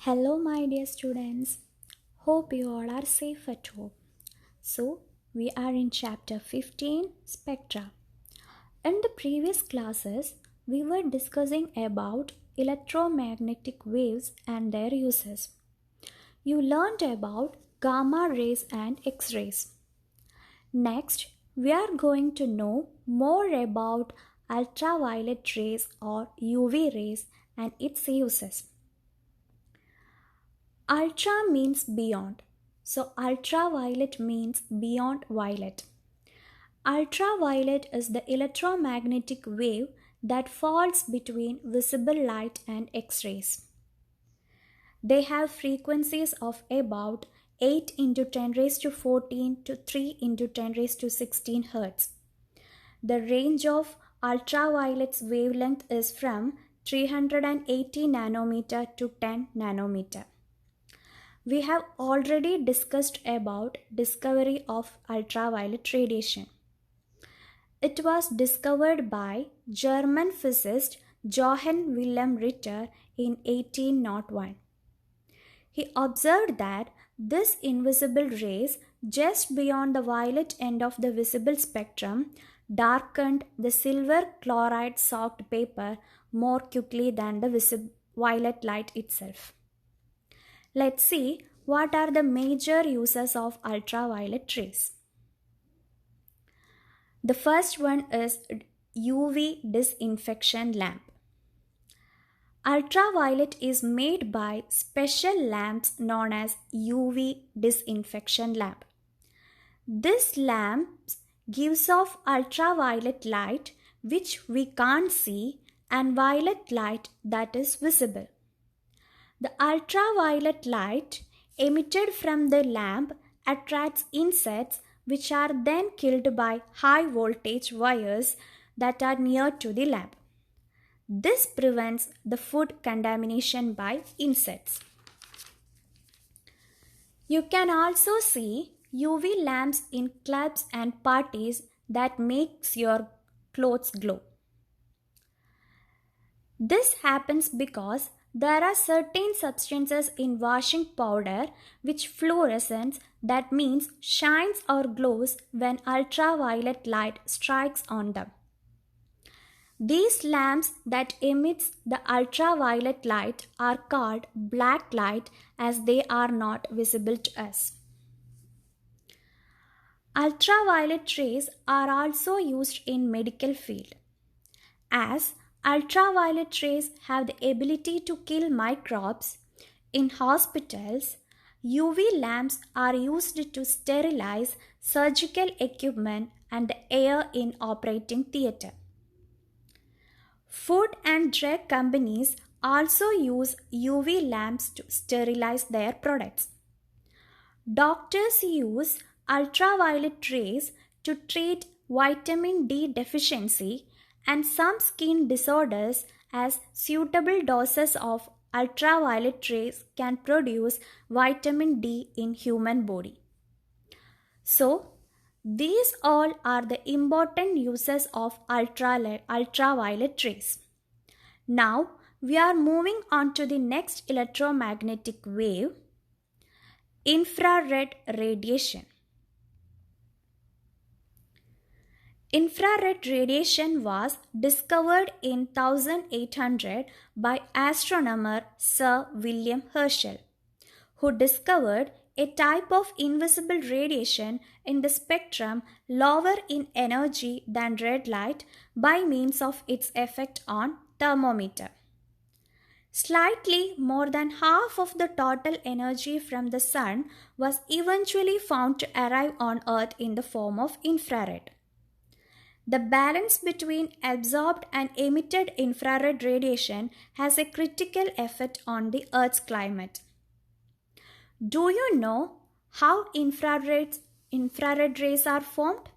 Hello, my dear students. Hope you all are safe at home. So, we are in chapter 15 Spectra. In the previous classes, we were discussing about electromagnetic waves and their uses. You learned about gamma rays and X rays. Next, we are going to know more about ultraviolet rays or UV rays and its uses. Ultra means beyond. So, ultraviolet means beyond violet. Ultraviolet is the electromagnetic wave that falls between visible light and X rays. They have frequencies of about 8 into 10 raised to 14 to 3 into 10 raised to 16 Hz. The range of ultraviolet's wavelength is from 380 nanometer to 10 nanometer. We have already discussed about discovery of ultraviolet radiation. It was discovered by German physicist Johann Wilhelm Ritter in 1801. He observed that these invisible rays just beyond the violet end of the visible spectrum darkened the silver chloride soaked paper more quickly than the violet light itself. Let's see what are the major uses of ultraviolet rays. The first one is UV disinfection lamp. Ultraviolet is made by special lamps known as UV disinfection lamp. This lamp gives off ultraviolet light which we can't see and violet light that is visible. The ultraviolet light emitted from the lamp attracts insects which are then killed by high voltage wires that are near to the lamp. This prevents the food contamination by insects. You can also see UV lamps in clubs and parties that makes your clothes glow. This happens because there are certain substances in washing powder which fluorescence, that means shines or glows when ultraviolet light strikes on them. These lamps that emits the ultraviolet light are called black light as they are not visible to us. Ultraviolet rays are also used in medical field. As ultraviolet rays have the ability to kill microbes. In hospitals, UV lamps are used to sterilize surgical equipment and the air in operating theatre. Food and drug companies also use UV lamps to sterilize their products. Doctors use ultraviolet rays to treat vitamin D deficiency and some skin disorders, as suitable doses of ultraviolet rays can produce vitamin D in human body. So, these all are the important uses of ultraviolet rays. Now, we are moving on to the next electromagnetic wave, infrared radiation. Infrared radiation was discovered in 1800 by astronomer Sir William Herschel, who discovered a type of invisible radiation in the spectrum lower in energy than red light by means of its effect on thermometer. Slightly more than half of the total energy from the sun was eventually found to arrive on Earth in the form of infrared. The balance between absorbed and emitted infrared radiation has a critical effect on the Earth's climate. Do you know how infrared rays are formed?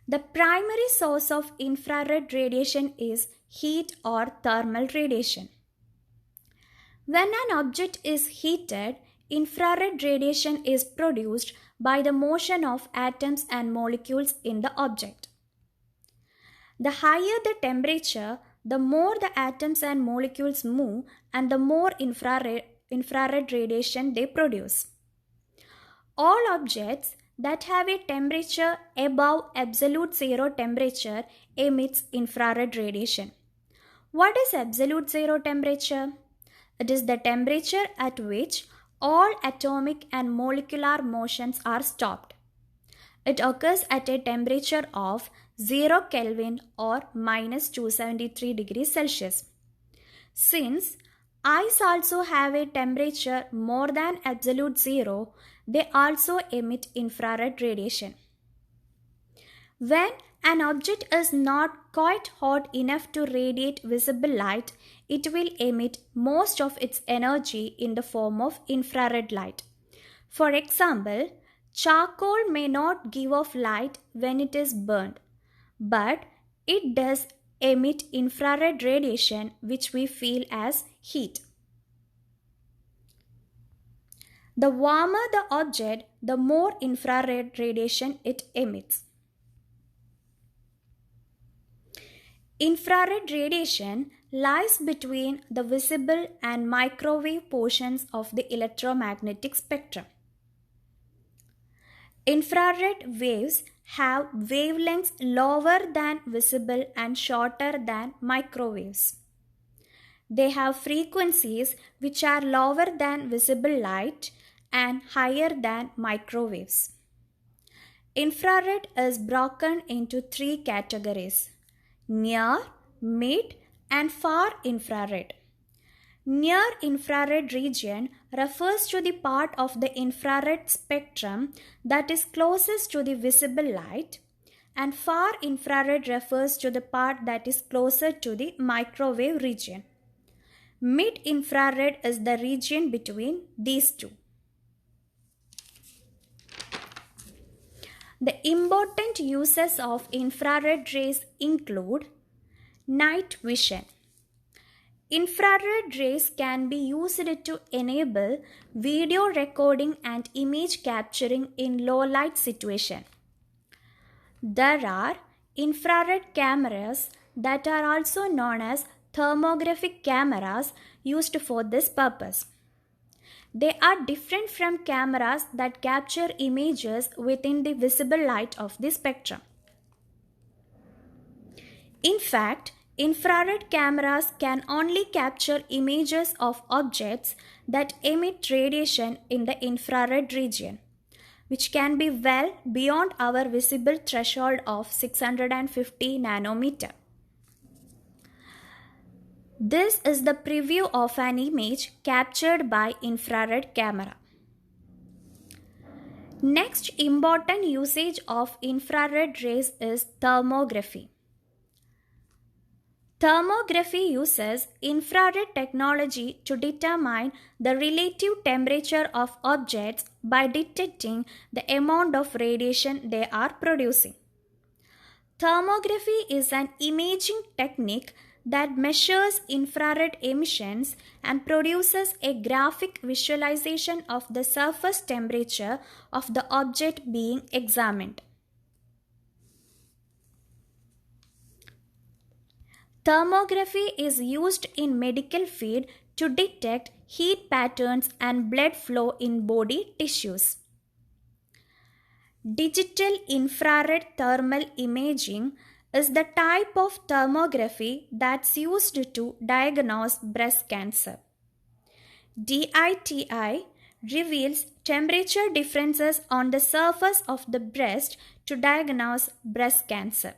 The primary source of infrared radiation is heat or thermal radiation. When an object is heated, infrared radiation is produced by the motion of atoms and molecules in the object. The higher the temperature, the more the atoms and molecules move and the more infrared radiation they produce. All objects that have a temperature above absolute zero temperature emits infrared radiation. What is absolute zero temperature? It is the temperature at which all atomic and molecular motions are stopped. It occurs at a temperature of 0 Kelvin or minus 273 degrees Celsius. Since ice also have a temperature more than absolute zero, they also emit infrared radiation. When an object is not quite hot enough to radiate visible light, it will emit most of its energy in the form of infrared light. For example, charcoal may not give off light when it is burned, but it does emit infrared radiation which we feel as heat. The warmer the object, the more infrared radiation it emits. Infrared radiation lies between the visible and microwave portions of the electromagnetic spectrum. Infrared waves have wavelengths lower than visible and shorter than microwaves. They have frequencies which are lower than visible light and higher than microwaves. Infrared is broken into three categories: near, mid, and far infrared. Near infrared region refers to the part of the infrared spectrum that is closest to the visible light, and far infrared refers to the part that is closer to the microwave region. Mid infrared is the region between these two. The important uses of infrared rays include night vision. Infrared rays can be used to enable video recording and image capturing in low light situation. There are infrared cameras that are also known as thermographic cameras used for this purpose. They are different from cameras that capture images within the visible light of the spectrum. In fact, infrared cameras can only capture images of objects that emit radiation in the infrared region, which can be well beyond our visible threshold of 650 nanometer. This is the preview of an image captured by infrared camera. Next important usage of infrared rays is thermography. Thermography uses infrared technology to determine the relative temperature of objects by detecting the amount of radiation they are producing. Thermography is an imaging technique that measures infrared emissions and produces a graphic visualization of the surface temperature of the object being examined. Thermography is used in medical field to detect heat patterns and blood flow in body tissues. Digital infrared thermal imaging is the type of thermography that's used to diagnose breast cancer. DITI reveals temperature differences on the surface of the breast to diagnose breast cancer.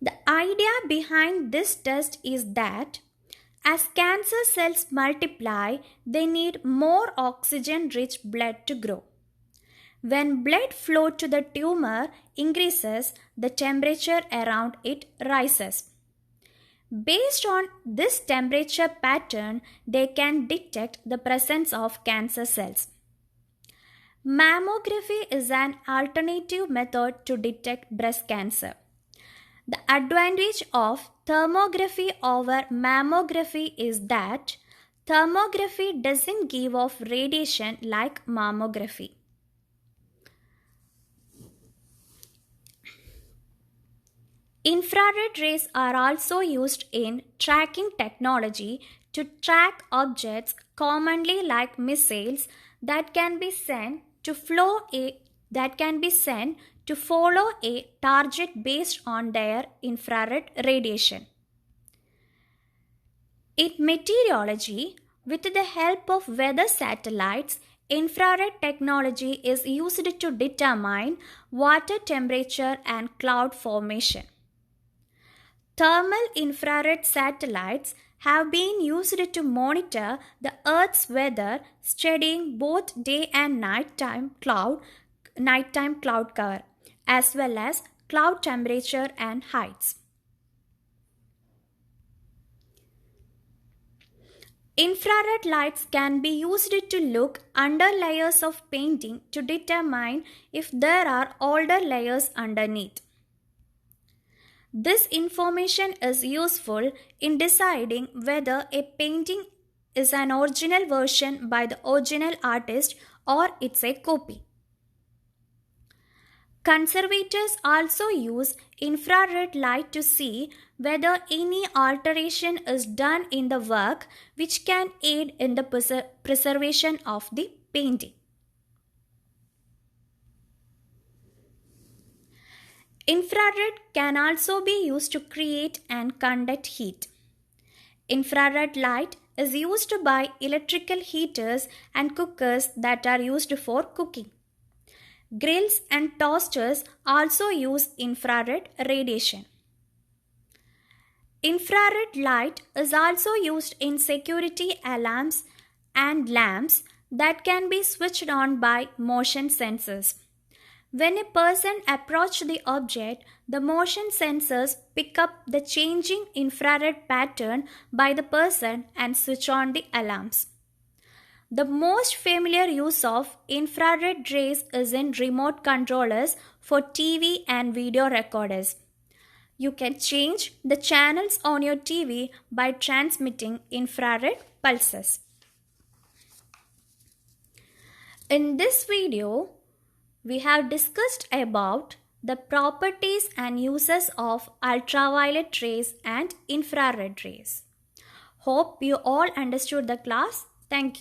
The idea behind this test is that as cancer cells multiply, they need more oxygen-rich blood to grow. When blood flow to the tumor increases, the temperature around it rises. Based on this temperature pattern, they can detect the presence of cancer cells. Mammography is an alternative method to detect breast cancer. The advantage of thermography over mammography is that thermography doesn't give off radiation like mammography. Infrared rays are also used in tracking technology to track objects commonly like missiles that can be sent to follow a target based on their infrared radiation. In meteorology, with the help of weather satellites, infrared technology is used to determine water temperature and cloud formation. Thermal infrared satellites have been used to monitor the Earth's weather, studying both day and nighttime cloud cover, as well as cloud temperature and heights. Infrared lights can be used to look under layers of painting to determine if there are older layers underneath. This information is useful in deciding whether a painting is an original version by the original artist or it's a copy. Conservators also use infrared light to see whether any alteration is done in the work, which can aid in the preservation of the painting. Infrared can also be used to create and conduct heat. Infrared light is used by electrical heaters and cookers that are used for cooking. Grills and toasters also use infrared radiation. Infrared light is also used in security alarms and lamps that can be switched on by motion sensors. When a person approaches the object, the motion sensors pick up the changing infrared pattern by the person and switch on the alarms. The most familiar use of infrared rays is in remote controllers for TV and video recorders. You can change the channels on your TV by transmitting infrared pulses. In this video, we have discussed about the properties and uses of ultraviolet rays and infrared rays. Hope you all understood the class. Thank you.